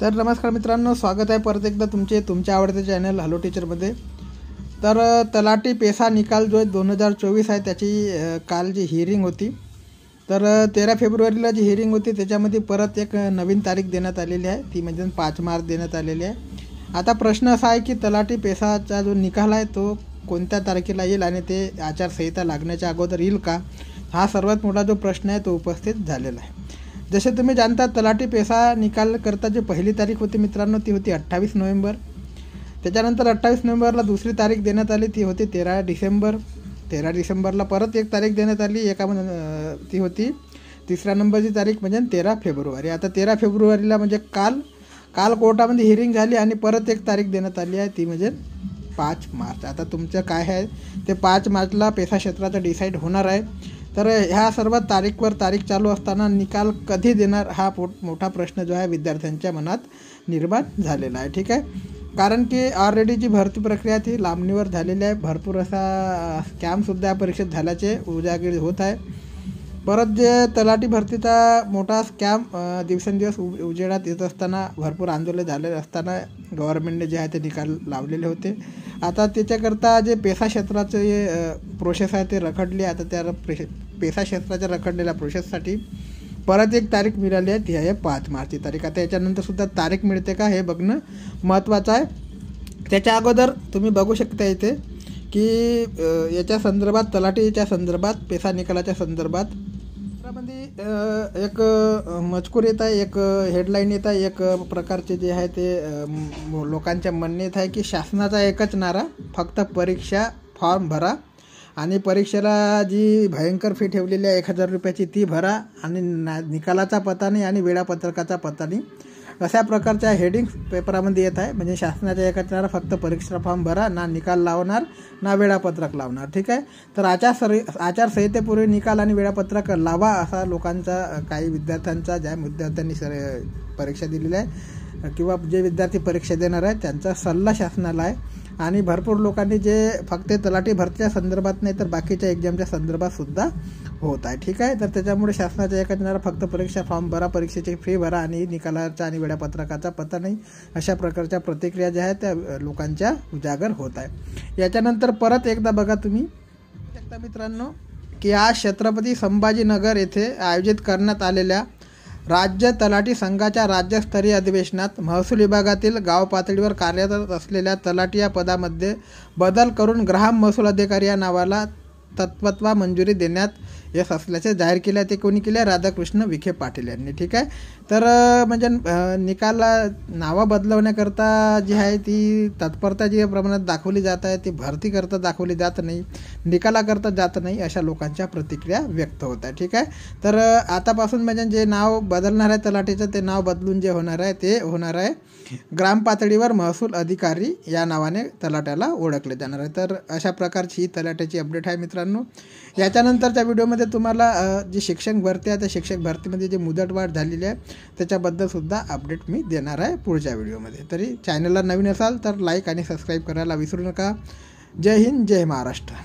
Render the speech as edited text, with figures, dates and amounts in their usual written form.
तर नमस्कार मित्रांनो, स्वागत आहे परत एकदा तुमच्या आवडते चॅनल हॅलो टीचरमध्ये। तर तलाठी पेसा निकाल जो 2024 आहे त्याची काल जी हिअरिंग होती, तर 13 फेब्रुवारीला जी हिअरिंग होती त्याच्यामध्ये परत एक नवीन तारीख देण्यात आलेली आहे, ती म्हणजे 5 मार्च देण्यात आलेली आहे। आता प्रश्न असा आहे की तलाठी पेसाचा जो निकाल आहे तो कोणत्या तारखेला येईल आणि ते आचारसंहिता लागण्याच्या अगोदर येईल का, हा सर्वात मोठा जो प्रश्न आहे तो उपस्थित झालेला आहे। जसे तुम्ही जाणता तलाठी पेसा निकाल करता जी पहिली तारीख होती मित्रांनो ती होती 28 नोव्हेंबर। त्याच्यानंतर 28 नोव्हेंबरला दुसरी तारीख देण्यात आली, ती होती 13 डिसेंबर। 13 डिसेंबरला परत एक तारीख देण्यात आली, ती होती तिसऱ्या नंबरची तारीख म्हणजे 13 फेब्रुवारी। आता 13 फेब्रुवारीला म्हणजे काल कोर्टामध्ये हिअरिंग झाली आणि परत एक तारीख देण्यात आली आहे, ती म्हणजे 5 मार्च। आता तुमचं काय आहे ते 5 मार्चला पेसा क्षेत्राचं डिसाईड होणार आहे। तर ह्या सर्व तारीख चालू असताना निकाल कधी देणार हा मोठा प्रश्न जो आहे विद्यार्थ्यांच्या मनात निर्माण झालेला आहे। ठीक आहे, कारण की ऑलरेडी जी भरती प्रक्रिया ती लांबणीवर झालेली आहे, भरपूर असा स्कॅमसुद्धा परीक्षेत झाल्याचे उजागर होत आहे। परत जे तलाठी भरतीचा मोठा स्कॅम दिवसेंदिवस उजेडात येत असताना भरपूर आंदोलन झाले असताना गव्हर्नमेंटने जे आहे ते निकाल लावलेले होते। आता त्याच्याकरता जे पेसा क्षेत्राचं जे प्रोसेस आहे ते रखडली। आता त्या पेसा क्षेत्राच्या रखडलेल्या प्रोसेससाठी परत एक तारीख मिळाली आहे, ती आहे 5 मार्चची तारीख। आता याच्यानंतरसुद्धा तारीख मिळते का हे बघणं महत्त्वाचं आहे। त्याच्या अगोदर तुम्ही बघू शकता इथे की याच्या संदर्भात तलाठीच्या संदर्भात पेसा निकालाच्या संदर्भात एक मजकूर येत आहे, एक हेडलाईन येत आहे, एक प्रकारचे जे आहे ते लोकांच्या म्हणणे येत आहे की शासनाचा एकच नारा, फक्त परीक्षा फॉर्म भरा आणि परीक्षेला जी भयंकर फी ठेवलेली आहे 1000 रुपयाची ती भरा आणि निकालाचा पत्ता नाही आणि वेळापत्रकाचा पत्ता नाही, अशा प्रकारच्या हेडिंग्स पेपरामध्ये येत आहे। म्हणजे शासनाच्या एकच नारा, फक्त परीक्षा फॉर्म भरा, ना निकाल लावणार ना वेळापत्रक लावणार। ठीक आहे, तर आचारसंहितेपूर्वी निकाल आणि वेळापत्रक लावा असा लोकांचा, काही विद्यार्थ्यांचा, ज्या विद्यार्थ्यांनी परीक्षा दिलेली आहे किंवा जे विद्यार्थी परीक्षा देणार आहे त्यांचा सल्ला शासनाला आहे। आणि भरपूर लोकांनी जे फक्त तलाठी भरतीच्या संदर्भात नाही तर बाकीच्या एक्झामच्या संदर्भात सुद्धा होत आहे। ठीक आहे, तर त्याच्यामुळे शासनाच्या एकच नारा, फक्त परीक्षा फॉर्म भरा, परीक्षेची फी भरा आणि निकालाचा आणि वेळापत्रकाचा पत्ता नाही, अशा प्रकारच्या प्रतिक्रिया ज्या आहेत त्या लोकांच्या उजागर होत आहे। याच्यानंतर परत एकदा बघा तुम्ही शकता मित्रांनो की आज छत्रपती संभाजीनगर येथे आयोजित करण्यात आलेल्या राज्य तलाठी संघाच्या राज्यस्तरीय अधिवेशनात महसूल विभागातील गाव पातळीवर कार्यरत असलेल्या तलाठी या पदामध्ये बदल करून ग्राम महसूल अधिकारी या नावाला तत्वत्वा मंजुरी देण्यात यश असल्याचे जाहीर केले। ते कोणी केले? राधाकृष्ण विखे पाटील यांनी। ठीक आहे, तर म्हणजे निकाला नावं बदलवण्याकरता जी आहे ती तत्परता जी प्रमाणात दाखवली जात आहे ती भरतीकरता दाखवली जात नाही, निकालाकरता जात नाही, अशा लोकांच्या प्रतिक्रिया व्यक्त होत आहे। ठीक आहे, तर आतापासून म्हणजे जे नाव बदलणार आहे तलाठीचं ते नाव बदलून जे होणार आहे ते होणार आहे ग्राम पातळीवर महसूल अधिकारी या नावाने तलाट्याला ओळखले जाणार आहे। तर अशा प्रकारची ही तलाट्याची अपडेट आहे मित्रांनो। याच्यानंतरच्या व्हिडिओमध्ये तुम्हाला जी शिक्षक भरती आहे त्या शिक्षक भरतीमध्ये जी मुदतवाढ झालेली आहे त्याच्याबद्दल सुद्धा अपडेट मी देणार आहे पुढच्या व्हिडिओमध्ये। तरी चॅनलला नवीन असाल तर लाईक आणि सबस्क्राईब करायला विसरू नका। जय हिंद, जय महाराष्ट्र।